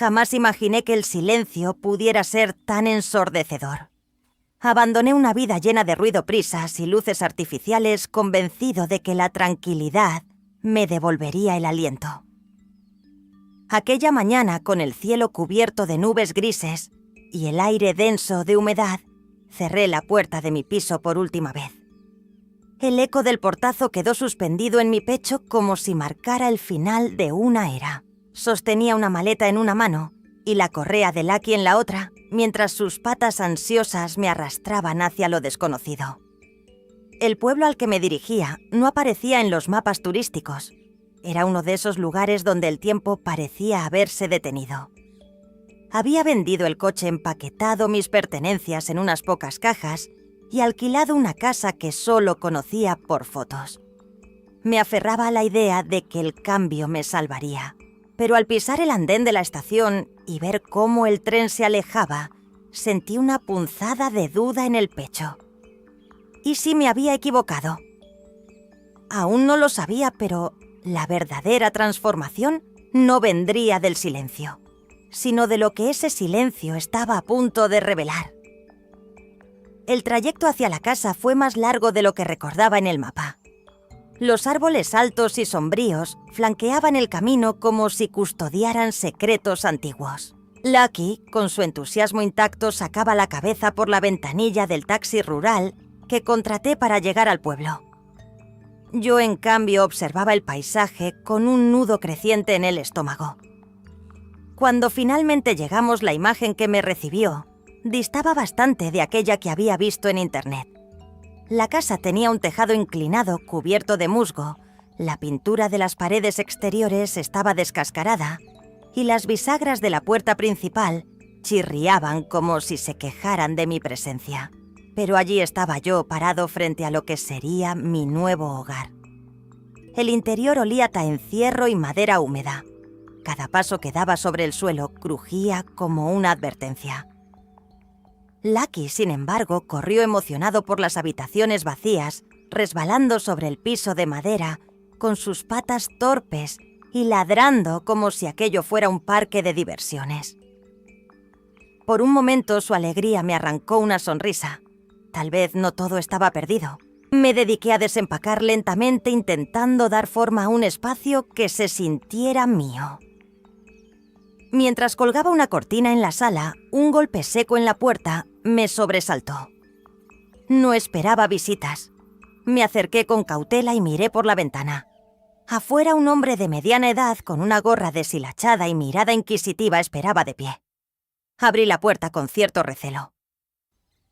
Jamás imaginé que el silencio pudiera ser tan ensordecedor. Abandoné una vida llena de ruido, prisas y luces artificiales, convencido de que la tranquilidad me devolvería el aliento. Aquella mañana, con el cielo cubierto de nubes grises y el aire denso de humedad, cerré la puerta de mi piso por última vez. El eco del portazo quedó suspendido en mi pecho como si marcara el final de una era. Sostenía una maleta en una mano y la correa de Lucky en la otra, mientras sus patas ansiosas me arrastraban hacia lo desconocido. El pueblo al que me dirigía no aparecía en los mapas turísticos. Era uno de esos lugares donde el tiempo parecía haberse detenido. Había vendido el coche, empaquetado mis pertenencias en unas pocas cajas y alquilado una casa que solo conocía por fotos. Me aferraba a la idea de que el cambio me salvaría. Pero al pisar el andén de la estación y ver cómo el tren se alejaba, sentí una punzada de duda en el pecho. ¿Y si me había equivocado? Aún no lo sabía, pero la verdadera transformación no vendría del silencio, sino de lo que ese silencio estaba a punto de revelar. El trayecto hacia la casa fue más largo de lo que recordaba en el mapa. Los árboles altos y sombríos flanqueaban el camino como si custodiaran secretos antiguos. Lucky, con su entusiasmo intacto, sacaba la cabeza por la ventanilla del taxi rural que contraté para llegar al pueblo. Yo, en cambio, observaba el paisaje con un nudo creciente en el estómago. Cuando finalmente llegamos, la imagen que me recibió distaba bastante de aquella que había visto en internet. La casa tenía un tejado inclinado cubierto de musgo, la pintura de las paredes exteriores estaba descascarada y las bisagras de la puerta principal chirriaban como si se quejaran de mi presencia. Pero allí estaba yo, parado frente a lo que sería mi nuevo hogar. El interior olía a encierro y madera húmeda. Cada paso que daba sobre el suelo crujía como una advertencia. Lucky, sin embargo, corrió emocionado por las habitaciones vacías, resbalando sobre el piso de madera, con sus patas torpes y ladrando como si aquello fuera un parque de diversiones. Por un momento su alegría me arrancó una sonrisa. Tal vez no todo estaba perdido. Me dediqué a desempacar lentamente, intentando dar forma a un espacio que se sintiera mío. Mientras colgaba una cortina en la sala, un golpe seco en la puerta me sobresaltó. No esperaba visitas. Me acerqué con cautela y miré por la ventana. Afuera, un hombre de mediana edad con una gorra deshilachada y mirada inquisitiva esperaba de pie. Abrí la puerta con cierto recelo.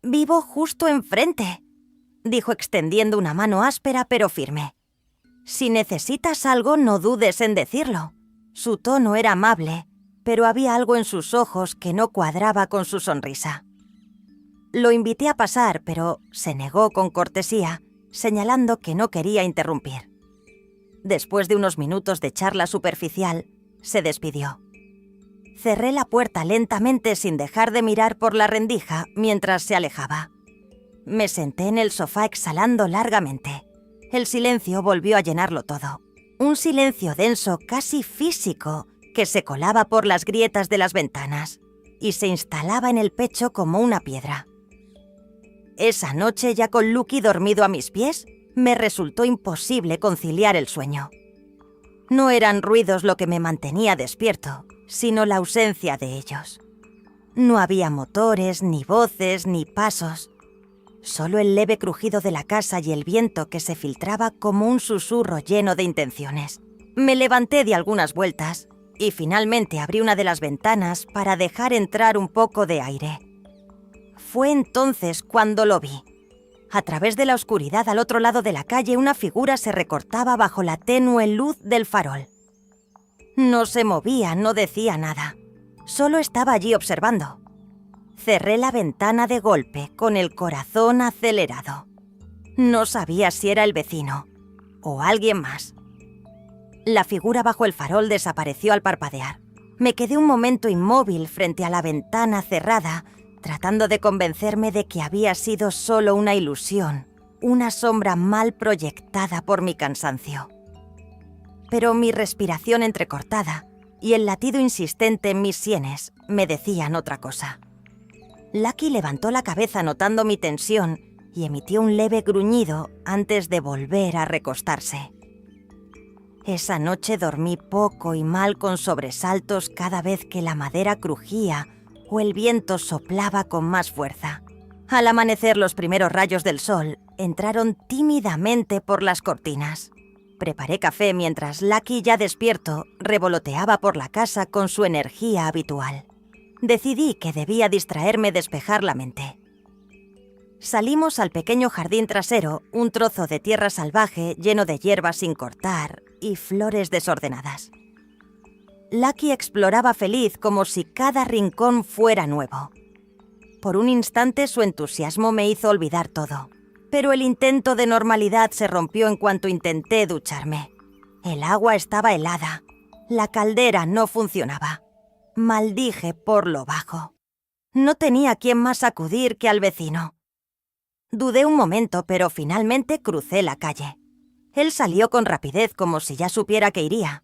«Vivo justo enfrente», dijo extendiendo una mano áspera pero firme. «Si necesitas algo, no dudes en decirlo». Su tono era amable, pero había algo en sus ojos que no cuadraba con su sonrisa. Lo invité a pasar, pero se negó con cortesía, señalando que no quería interrumpir. Después de unos minutos de charla superficial, se despidió. Cerré la puerta lentamente sin dejar de mirar por la rendija mientras se alejaba. Me senté en el sofá exhalando largamente. El silencio volvió a llenarlo todo. Un silencio denso, casi físico, que se colaba por las grietas de las ventanas y se instalaba en el pecho como una piedra. Esa noche, ya con Lucky dormido a mis pies, me resultó imposible conciliar el sueño. No eran ruidos lo que me mantenía despierto, sino la ausencia de ellos. No había motores, ni voces, ni pasos. Solo el leve crujido de la casa y el viento que se filtraba como un susurro lleno de intenciones. Me levanté de algunas vueltas y finalmente abrí una de las ventanas para dejar entrar un poco de aire. Fue entonces cuando lo vi. A través de la oscuridad al otro lado de la calle, una figura se recortaba bajo la tenue luz del farol. No se movía, no decía nada. Solo estaba allí observando. Cerré la ventana de golpe, con el corazón acelerado. No sabía si era el vecino o alguien más. La figura bajo el farol desapareció al parpadear. Me quedé un momento inmóvil frente a la ventana cerrada, tratando de convencerme de que había sido solo una ilusión, una sombra mal proyectada por mi cansancio. Pero mi respiración entrecortada y el latido insistente en mis sienes me decían otra cosa. Lucky levantó la cabeza notando mi tensión y emitió un leve gruñido antes de volver a recostarse. Esa noche dormí poco y mal, con sobresaltos cada vez que la madera crujía o el viento soplaba con más fuerza. Al amanecer, los primeros rayos del sol entraron tímidamente por las cortinas. Preparé café mientras Lucky, ya despierto, revoloteaba por la casa con su energía habitual. Decidí que debía distraerme, despejar la mente. Salimos al pequeño jardín trasero, un trozo de tierra salvaje lleno de hierbas sin cortar y flores desordenadas. Lucky exploraba feliz, como si cada rincón fuera nuevo. Por un instante su entusiasmo me hizo olvidar todo, pero el intento de normalidad se rompió en cuanto intenté ducharme. El agua estaba helada, la caldera no funcionaba. Maldije por lo bajo. No tenía a quién más acudir que al vecino. Dudé un momento, pero finalmente crucé la calle. Él salió con rapidez, como si ya supiera que iría.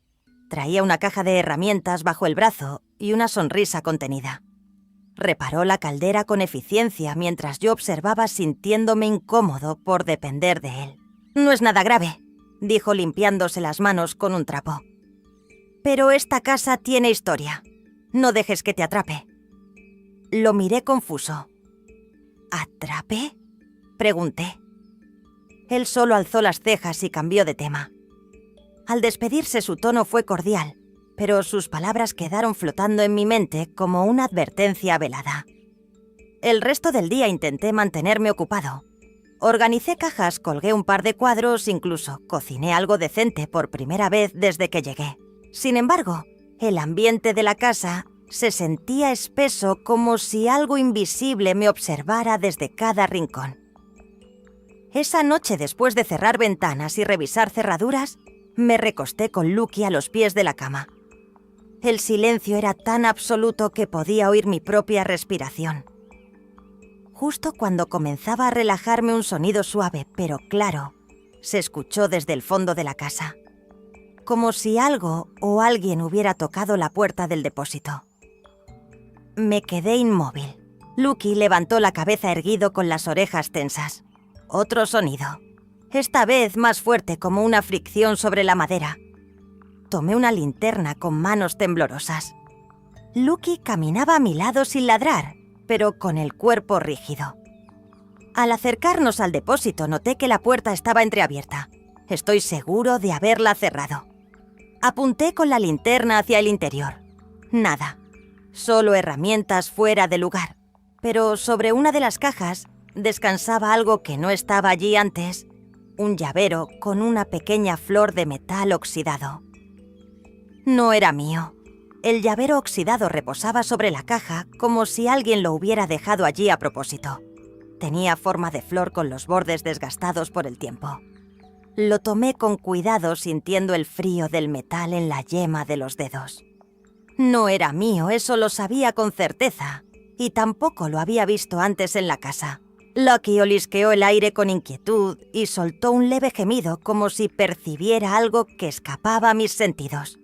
Traía una caja de herramientas bajo el brazo y una sonrisa contenida. Reparó la caldera con eficiencia mientras yo observaba, sintiéndome incómodo por depender de él. «No es nada grave», dijo limpiándose las manos con un trapo. «Pero esta casa tiene historia. No dejes que te atrape». Lo miré confuso. «¿Atrape?», pregunté. Él solo alzó las cejas y cambió de tema. Al despedirse, su tono fue cordial, pero sus palabras quedaron flotando en mi mente como una advertencia velada. El resto del día intenté mantenerme ocupado. Organicé cajas, colgué un par de cuadros, incluso cociné algo decente por primera vez desde que llegué. Sin embargo, el ambiente de la casa se sentía espeso, como si algo invisible me observara desde cada rincón. Esa noche, después de cerrar ventanas y revisar cerraduras, me recosté con Lucky a los pies de la cama. El silencio era tan absoluto que podía oír mi propia respiración. Justo cuando comenzaba a relajarme, un sonido suave pero claro se escuchó desde el fondo de la casa, como si algo o alguien hubiera tocado la puerta del depósito. Me quedé inmóvil. Lucky levantó la cabeza erguido con las orejas tensas. Otro sonido, esta vez más fuerte, como una fricción sobre la madera. Tomé una linterna con manos temblorosas. Lucky caminaba a mi lado sin ladrar, pero con el cuerpo rígido. Al acercarnos al depósito, noté que la puerta estaba entreabierta. Estoy seguro de haberla cerrado. Apunté con la linterna hacia el interior. Nada. Solo herramientas fuera de lugar. Pero sobre una de las cajas descansaba algo que no estaba allí antes: un llavero con una pequeña flor de metal oxidado. No era mío. El llavero oxidado reposaba sobre la caja como si alguien lo hubiera dejado allí a propósito. Tenía forma de flor con los bordes desgastados por el tiempo. Lo tomé con cuidado, sintiendo el frío del metal en la yema de los dedos. No era mío, eso lo sabía con certeza, y tampoco lo había visto antes en la casa. Lucky olisqueó el aire con inquietud y soltó un leve gemido, como si percibiera algo que escapaba a mis sentidos.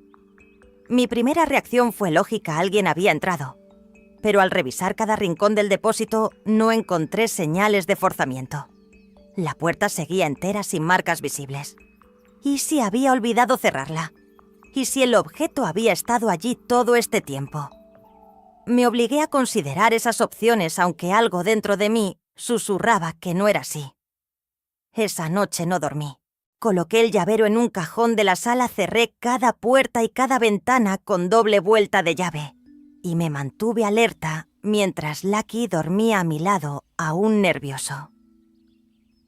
Mi primera reacción fue lógica: alguien había entrado. Pero al revisar cada rincón del depósito no encontré señales de forzamiento. La puerta seguía entera, sin marcas visibles. ¿Y si había olvidado cerrarla? ¿Y si el objeto había estado allí todo este tiempo? Me obligué a considerar esas opciones, aunque algo dentro de mí susurraba que no era así. Esa noche no dormí. Coloqué el llavero en un cajón de la sala, cerré cada puerta y cada ventana con doble vuelta de llave y me mantuve alerta mientras Lucky dormía a mi lado, aún nervioso.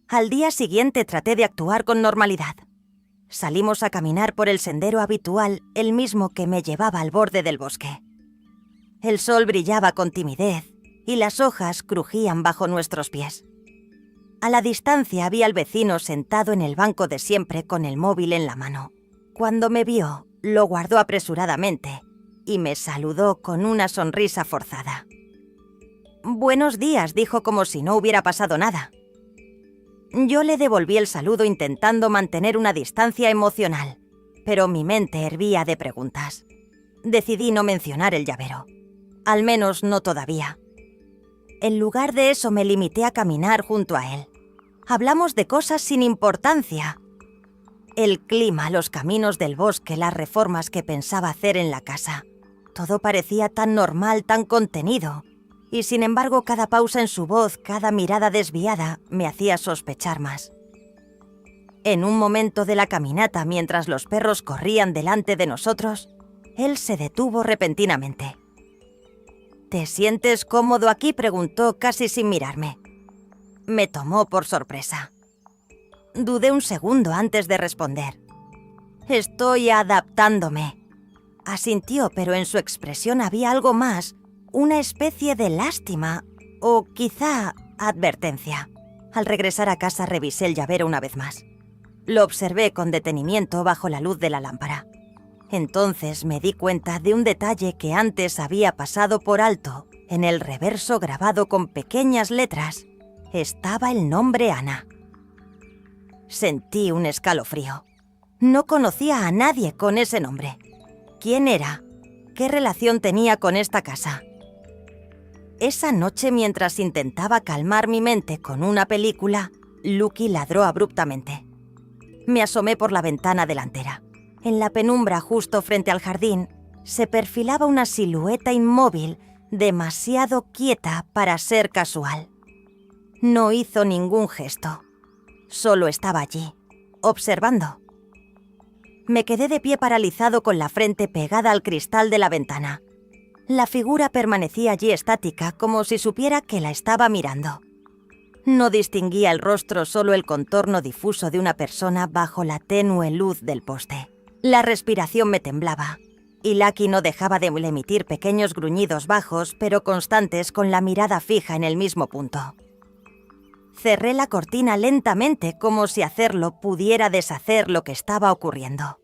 Al día siguiente traté de actuar con normalidad. Salimos a caminar por el sendero habitual, el mismo que me llevaba al borde del bosque. El sol brillaba con timidez y las hojas crujían bajo nuestros pies. A la distancia había al vecino sentado en el banco de siempre con el móvil en la mano. Cuando me vio, lo guardó apresuradamente y me saludó con una sonrisa forzada. «Buenos días», dijo como si no hubiera pasado nada. Yo le devolví el saludo intentando mantener una distancia emocional, pero mi mente hervía de preguntas. Decidí no mencionar el llavero. Al menos no todavía. En lugar de eso me limité a caminar junto a él. Hablamos de cosas sin importancia. El clima, los caminos del bosque, las reformas que pensaba hacer en la casa. Todo parecía tan normal, tan contenido. Y sin embargo, cada pausa en su voz, cada mirada desviada, me hacía sospechar más. En un momento de la caminata, mientras los perros corrían delante de nosotros, él se detuvo repentinamente. «¿Te sientes cómodo aquí?», preguntó casi sin mirarme. Me tomó por sorpresa. Dudé un segundo antes de responder. «Estoy adaptándome», asintió, pero en su expresión había algo más, una especie de lástima o quizá advertencia. Al regresar a casa revisé el llavero una vez más. Lo observé con detenimiento bajo la luz de la lámpara. Entonces me di cuenta de un detalle que antes había pasado por alto. En el reverso, grabado con pequeñas letras, estaba el nombre Ana. Sentí un escalofrío. No conocía a nadie con ese nombre. ¿Quién era? ¿Qué relación tenía con esta casa? Esa noche, mientras intentaba calmar mi mente con una película, Lucky ladró abruptamente. Me asomé por la ventana delantera. En la penumbra justo frente al jardín, se perfilaba una silueta inmóvil, demasiado quieta para ser casual. No hizo ningún gesto. Solo estaba allí, observando. Me quedé de pie paralizado con la frente pegada al cristal de la ventana. La figura permanecía allí estática, como si supiera que la estaba mirando. No distinguía el rostro, solo el contorno difuso de una persona bajo la tenue luz del poste. La respiración me temblaba, y Lucky no dejaba de emitir pequeños gruñidos bajos, pero constantes, con la mirada fija en el mismo punto. Cerré la cortina lentamente, como si hacerlo pudiera deshacer lo que estaba ocurriendo.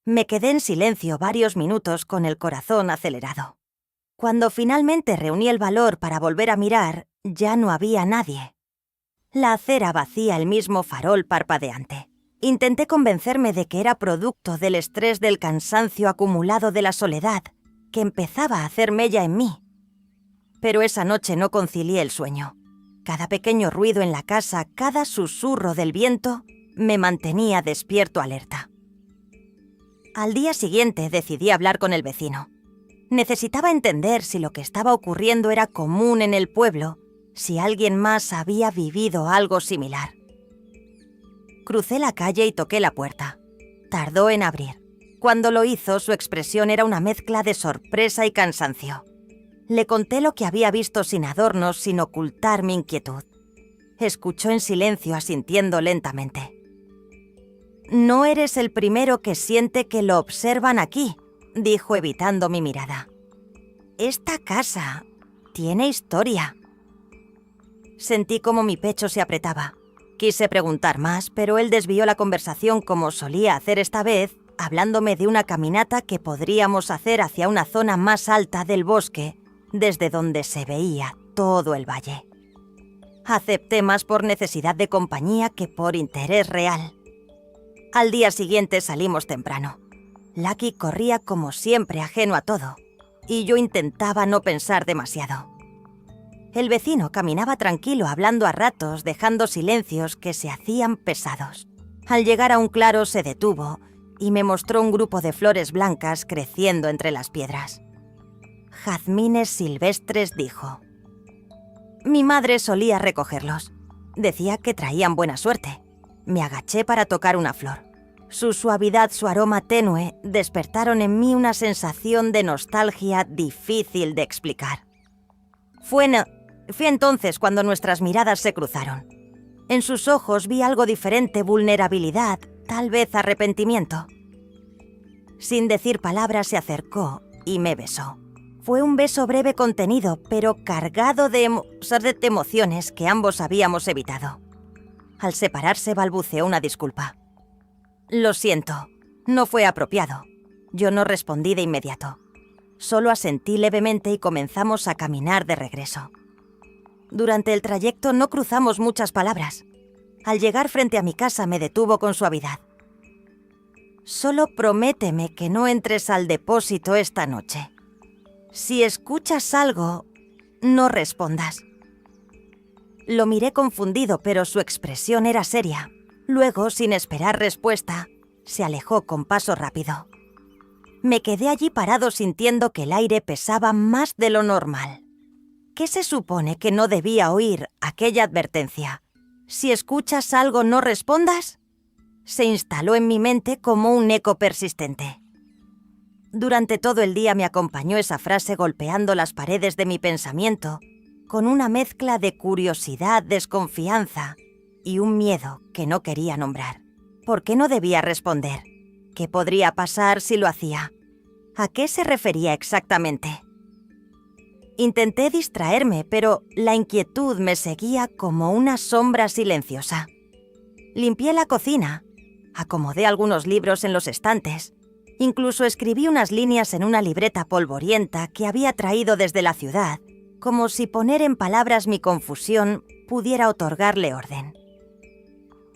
Me quedé en silencio varios minutos con el corazón acelerado. Cuando finalmente reuní el valor para volver a mirar, ya no había nadie. La acera vacía, el mismo farol parpadeante. Intenté convencerme de que era producto del estrés del cansancio acumulado de la soledad, que empezaba a hacer mella en mí. Pero esa noche no concilié el sueño. Cada pequeño ruido en la casa, cada susurro del viento, me mantenía despierto alerta. Al día siguiente decidí hablar con el vecino. Necesitaba entender si lo que estaba ocurriendo era común en el pueblo, si alguien más había vivido algo similar. Crucé la calle y toqué la puerta. Tardó en abrir. Cuando lo hizo, su expresión era una mezcla de sorpresa y cansancio. Le conté lo que había visto sin adornos, sin ocultar mi inquietud. Escuchó en silencio, asintiendo lentamente. «No eres el primero que siente que lo observan aquí», dijo evitando mi mirada. «Esta casa tiene historia». Sentí como mi pecho se apretaba. Quise preguntar más, pero él desvió la conversación como solía hacer esta vez, hablándome de una caminata que podríamos hacer hacia una zona más alta del bosque, desde donde se veía todo el valle. Acepté más por necesidad de compañía que por interés real. Al día siguiente salimos temprano. Lucky corría como siempre, ajeno a todo, y yo intentaba no pensar demasiado. El vecino caminaba tranquilo, hablando a ratos, dejando silencios que se hacían pesados. Al llegar a un claro se detuvo y me mostró un grupo de flores blancas creciendo entre las piedras. «Jazmines silvestres», dijo. Mi madre solía recogerlos. Decía que traían buena suerte. Me agaché para tocar una flor. Su suavidad, su aroma tenue, despertaron en mí una sensación de nostalgia difícil de explicar. Fue entonces cuando nuestras miradas se cruzaron. En sus ojos vi algo diferente, vulnerabilidad, tal vez arrepentimiento. Sin decir palabras se acercó y me besó. Fue un beso breve, contenido, pero cargado de emociones que ambos habíamos evitado. Al separarse balbuceó una disculpa. «Lo siento, no fue apropiado». Yo no respondí de inmediato. Solo asentí levemente y comenzamos a caminar de regreso. Durante el trayecto no cruzamos muchas palabras. Al llegar frente a mi casa me detuvo con suavidad. Solo prométeme que no entres al depósito esta noche. Si escuchas algo, no respondas». Lo miré confundido, pero su expresión era seria. Luego, sin esperar respuesta, se alejó con paso rápido. Me quedé allí parado sintiendo que el aire pesaba más de lo normal. ¿Qué se supone que no debía oír aquella advertencia? «Si escuchas algo, no respondas». Se instaló en mi mente como un eco persistente. Durante todo el día me acompañó esa frase golpeando las paredes de mi pensamiento, con una mezcla de curiosidad, desconfianza y un miedo que no quería nombrar. ¿Por qué no debía responder? ¿Qué podría pasar si lo hacía? ¿A qué se refería exactamente? Intenté distraerme, pero la inquietud me seguía como una sombra silenciosa. Limpié la cocina, acomodé algunos libros en los estantes, incluso escribí unas líneas en una libreta polvorienta que había traído desde la ciudad, como si poner en palabras mi confusión pudiera otorgarle orden.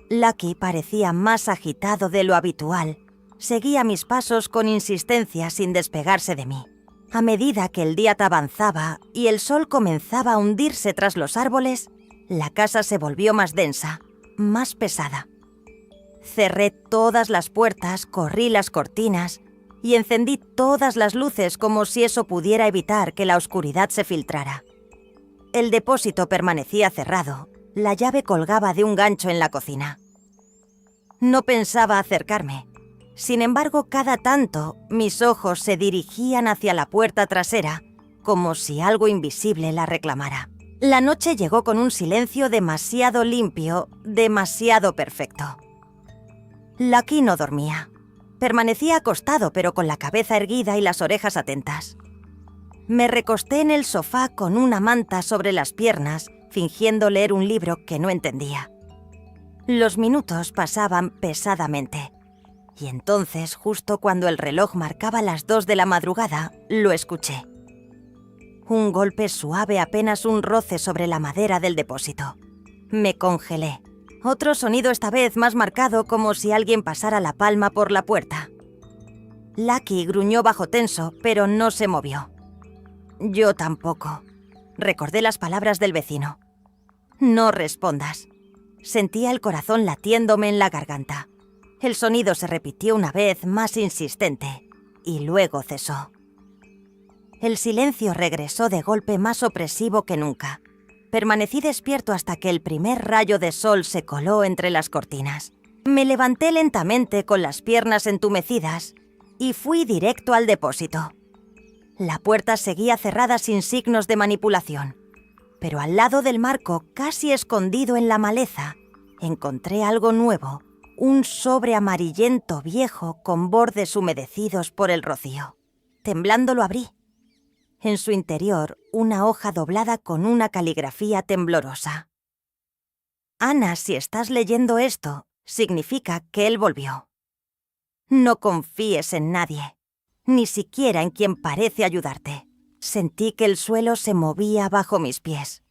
Lucky parecía más agitado de lo habitual. Seguía mis pasos con insistencia sin despegarse de mí. A medida que el día avanzaba y el sol comenzaba a hundirse tras los árboles, la casa se volvió más densa, más pesada. Cerré todas las puertas, corrí las cortinas y encendí todas las luces como si eso pudiera evitar que la oscuridad se filtrara. El depósito permanecía cerrado, la llave colgaba de un gancho en la cocina. No pensaba acercarme. Sin embargo, cada tanto, mis ojos se dirigían hacia la puerta trasera, como si algo invisible la reclamara. La noche llegó con un silencio demasiado limpio, demasiado perfecto. Lucky no dormía. Permanecía acostado, pero con la cabeza erguida y las orejas atentas. Me recosté en el sofá con una manta sobre las piernas, fingiendo leer un libro que no entendía. Los minutos pasaban pesadamente. Y entonces, justo cuando el reloj marcaba las 2 de la madrugada, lo escuché. Un golpe suave, apenas un roce sobre la madera del depósito. Me congelé. Otro sonido, esta vez más marcado, como si alguien pasara la palma por la puerta. Lucky gruñó bajo tenso, pero no se movió. Yo tampoco. Recordé las palabras del vecino. «No respondas». Sentía el corazón latiéndome en la garganta. El sonido se repitió una vez más insistente, y luego cesó. El silencio regresó de golpe más opresivo que nunca. Permanecí despierto hasta que el primer rayo de sol se coló entre las cortinas. Me levanté lentamente con las piernas entumecidas y fui directo al depósito. La puerta seguía cerrada sin signos de manipulación, pero al lado del marco, casi escondido en la maleza, encontré algo nuevo, un sobre amarillento viejo con bordes humedecidos por el rocío. Temblando lo abrí. En su interior, una hoja doblada con una caligrafía temblorosa. «Ana, si estás leyendo esto, significa que él volvió. No confíes en nadie, ni siquiera en quien parece ayudarte». Sentí que el suelo se movía bajo mis pies.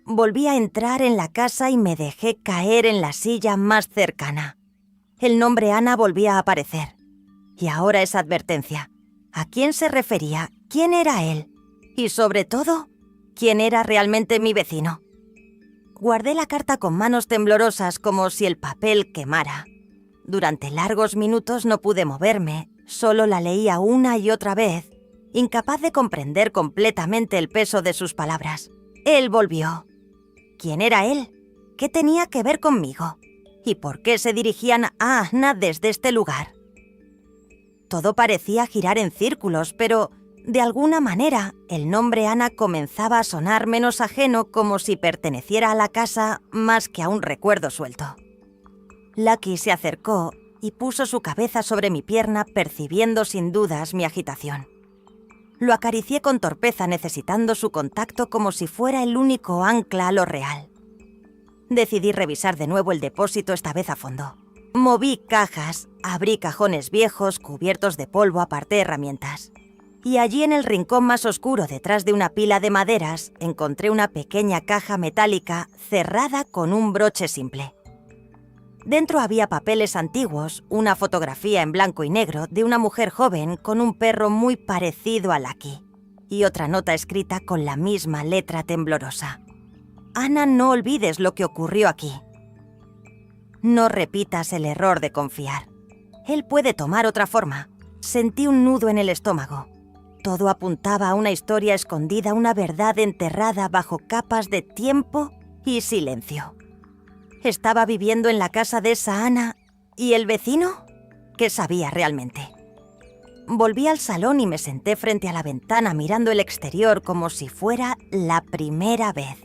Volví a entrar en la casa y me dejé caer en la silla más cercana. El nombre Ana volvía a aparecer. Y ahora esa advertencia. ¿A quién se refería? ¿Quién era él? Y sobre todo, ¿quién era realmente mi vecino? Guardé la carta con manos temblorosas como si el papel quemara. Durante largos minutos no pude moverme, solo la leía una y otra vez, incapaz de comprender completamente el peso de sus palabras. Él volvió. ¿Quién era él? ¿Qué tenía que ver conmigo? ¿Y por qué se dirigían a Ana desde este lugar? Todo parecía girar en círculos, pero de alguna manera el nombre Ana comenzaba a sonar menos ajeno, como si perteneciera a la casa más que a un recuerdo suelto. Lucky se acercó y puso su cabeza sobre mi pierna, percibiendo sin dudas mi agitación. Lo acaricié con torpeza, necesitando su contacto como si fuera el único ancla a lo real. Decidí revisar de nuevo el depósito, esta vez a fondo. Moví cajas, abrí cajones viejos, cubiertos de polvo, aparté herramientas. Y allí en el rincón más oscuro, detrás de una pila de maderas, encontré una pequeña caja metálica cerrada con un broche simple. Dentro había papeles antiguos, una fotografía en blanco y negro de una mujer joven con un perro muy parecido a Lucky y otra nota escrita con la misma letra temblorosa. Ana, no olvides lo que ocurrió aquí. No repitas el error de confiar. Él puede tomar otra forma. Sentí un nudo en el estómago. Todo apuntaba a una historia escondida, una verdad enterrada bajo capas de tiempo y silencio. ¿Estaba viviendo en la casa de esa Ana y el vecino? ¿Qué sabía realmente? Volví al salón y me senté frente a la ventana mirando el exterior como si fuera la primera vez.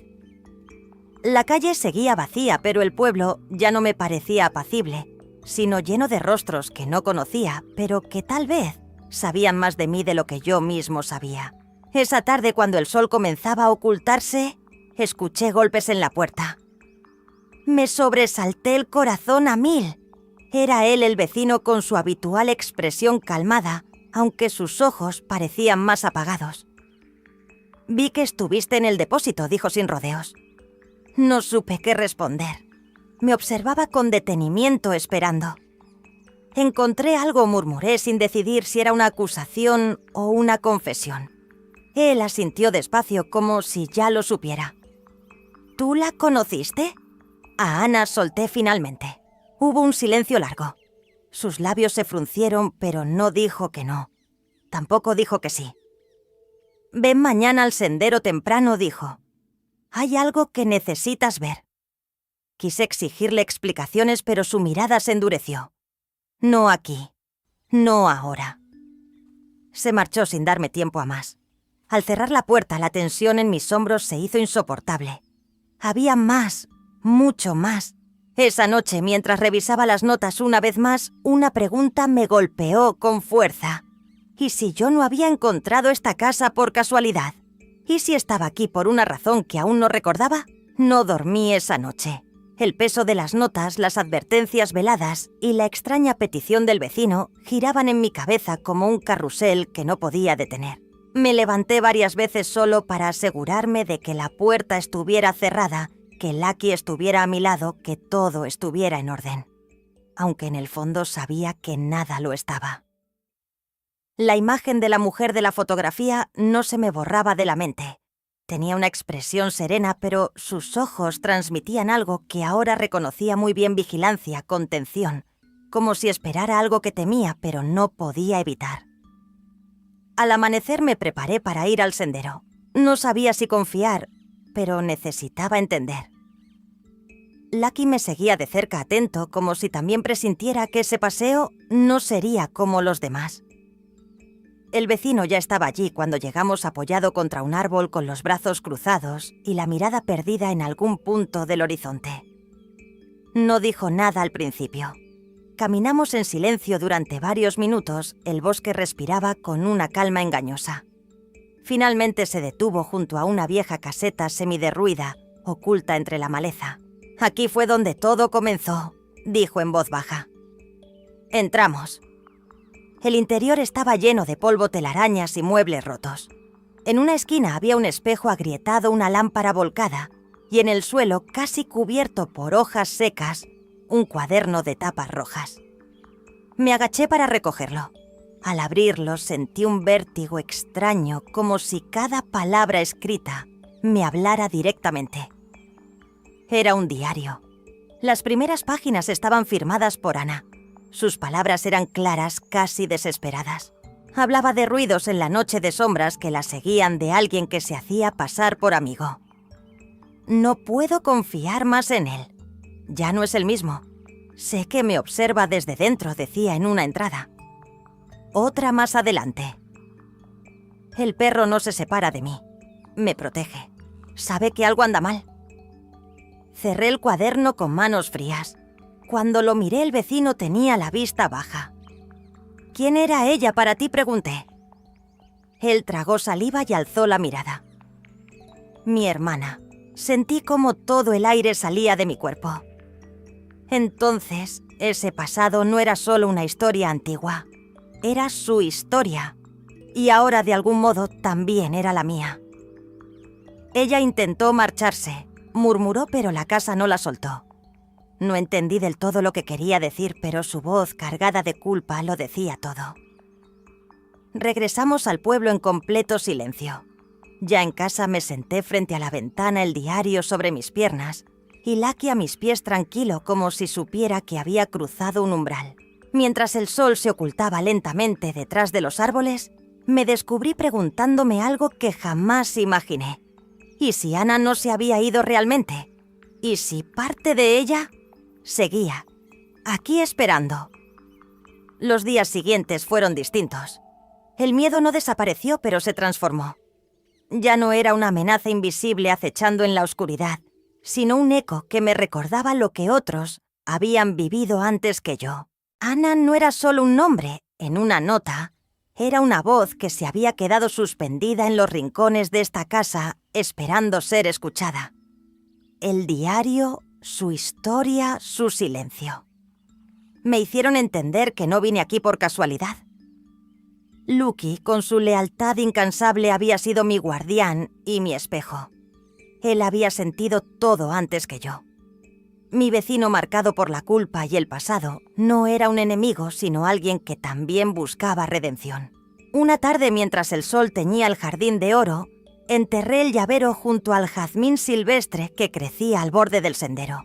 La calle seguía vacía, pero el pueblo ya no me parecía apacible, sino lleno de rostros que no conocía, pero que tal vez sabían más de mí de lo que yo mismo sabía. Esa tarde, cuando el sol comenzaba a ocultarse, escuché golpes en la puerta. Me sobresalté el corazón a 1000. Era él, el vecino, con su habitual expresión calmada, aunque sus ojos parecían más apagados. «Vi que estuviste en el depósito», dijo sin rodeos. No supe qué responder. Me observaba con detenimiento, esperando. «Encontré algo», murmuré sin decidir si era una acusación o una confesión. Él asintió despacio, como si ya lo supiera. «¿Tú la conociste?» A Ana solté finalmente. Hubo un silencio largo. Sus labios se fruncieron, pero no dijo que no. Tampoco dijo que sí. «Ven mañana al sendero temprano», dijo. «Hay algo que necesitas ver». Quise exigirle explicaciones, pero su mirada se endureció. «No aquí. No ahora». Se marchó sin darme tiempo a más. Al cerrar la puerta, la tensión en mis hombros se hizo insoportable. Había más, mucho más. Esa noche, mientras revisaba las notas una vez más, una pregunta me golpeó con fuerza. ¿Y si yo no había encontrado esta casa por casualidad? ¿Y si estaba aquí por una razón que aún no recordaba? No dormí esa noche. El peso de las notas, las advertencias veladas y la extraña petición del vecino giraban en mi cabeza como un carrusel que no podía detener. Me levanté varias veces solo para asegurarme de que la puerta estuviera cerrada, que Lucky estuviera a mi lado, que todo estuviera en orden. Aunque en el fondo sabía que nada lo estaba. La imagen de la mujer de la fotografía no se me borraba de la mente. Tenía una expresión serena, pero sus ojos transmitían algo que ahora reconocía muy bien: vigilancia, contención, como si esperara algo que temía, pero no podía evitar. Al amanecer me preparé para ir al sendero. No sabía si confiar, pero necesitaba entender. Lucky me seguía de cerca, atento, como si también presintiera que ese paseo no sería como los demás. El vecino ya estaba allí cuando llegamos, apoyado contra un árbol con los brazos cruzados y la mirada perdida en algún punto del horizonte. No dijo nada al principio. Caminamos en silencio durante varios minutos. El bosque respiraba con una calma engañosa. Finalmente se detuvo junto a una vieja caseta semiderruida, oculta entre la maleza. «Aquí fue donde todo comenzó», dijo en voz baja. Entramos. El interior estaba lleno de polvo, telarañas y muebles rotos. En una esquina había un espejo agrietado, una lámpara volcada, y en el suelo, casi cubierto por hojas secas, un cuaderno de tapas rojas. Me agaché para recogerlo. Al abrirlo sentí un vértigo extraño, como si cada palabra escrita me hablara directamente. Era un diario. Las primeras páginas estaban firmadas por Ana. Sus palabras eran claras, casi desesperadas. Hablaba de ruidos en la noche, de sombras que la seguían, de alguien que se hacía pasar por amigo. No puedo confiar más en él. Ya no es el mismo. Sé que me observa desde dentro, decía en una entrada. Otra más adelante. El perro no se separa de mí. Me protege. Sabe que algo anda mal. Cerré el cuaderno con manos frías. Cuando lo miré, el vecino tenía la vista baja. «¿Quién era ella para ti?», pregunté. Él tragó saliva y alzó la mirada. «Mi hermana». Sentí como todo el aire salía de mi cuerpo. Entonces, ese pasado no era solo una historia antigua. Era su historia. Y ahora, de algún modo, también era la mía. Ella intentó marcharse. Murmuró, pero la casa no la soltó. No entendí del todo lo que quería decir, pero su voz, cargada de culpa, lo decía todo. Regresamos al pueblo en completo silencio. Ya en casa me senté frente a la ventana, el diario sobre mis piernas, y Lucky a mis pies tranquilo, como si supiera que había cruzado un umbral. Mientras el sol se ocultaba lentamente detrás de los árboles, me descubrí preguntándome algo que jamás imaginé. ¿Y si Anna no se había ido realmente? ¿Y si parte de ella seguía aquí esperando? Los días siguientes fueron distintos. El miedo no desapareció, pero se transformó. Ya no era una amenaza invisible acechando en la oscuridad, sino un eco que me recordaba lo que otros habían vivido antes que yo. Anna no era solo un nombre en una nota, era una voz que se había quedado suspendida en los rincones de esta casa, esperando ser escuchada. El diario, su historia, su silencio. Me hicieron entender que no vine aquí por casualidad. Lucky, con su lealtad incansable, había sido mi guardián y mi espejo. Él había sentido todo antes que yo. Mi vecino marcado por la culpa y el pasado no era un enemigo, sino alguien que también buscaba redención. Una tarde, mientras el sol teñía el jardín de oro, enterré el llavero junto al jazmín silvestre que crecía al borde del sendero.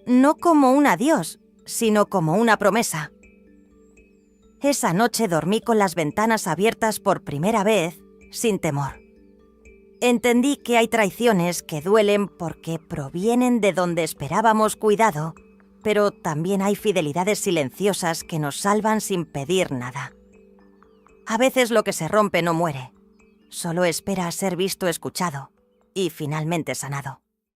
No como un adiós, sino como una promesa. Esa noche dormí con las ventanas abiertas por primera vez, sin temor. Entendí que hay traiciones que duelen porque provienen de donde esperábamos cuidado, pero también hay fidelidades silenciosas que nos salvan sin pedir nada. A veces lo que se rompe no muere, solo espera a ser visto, escuchado y finalmente sanado.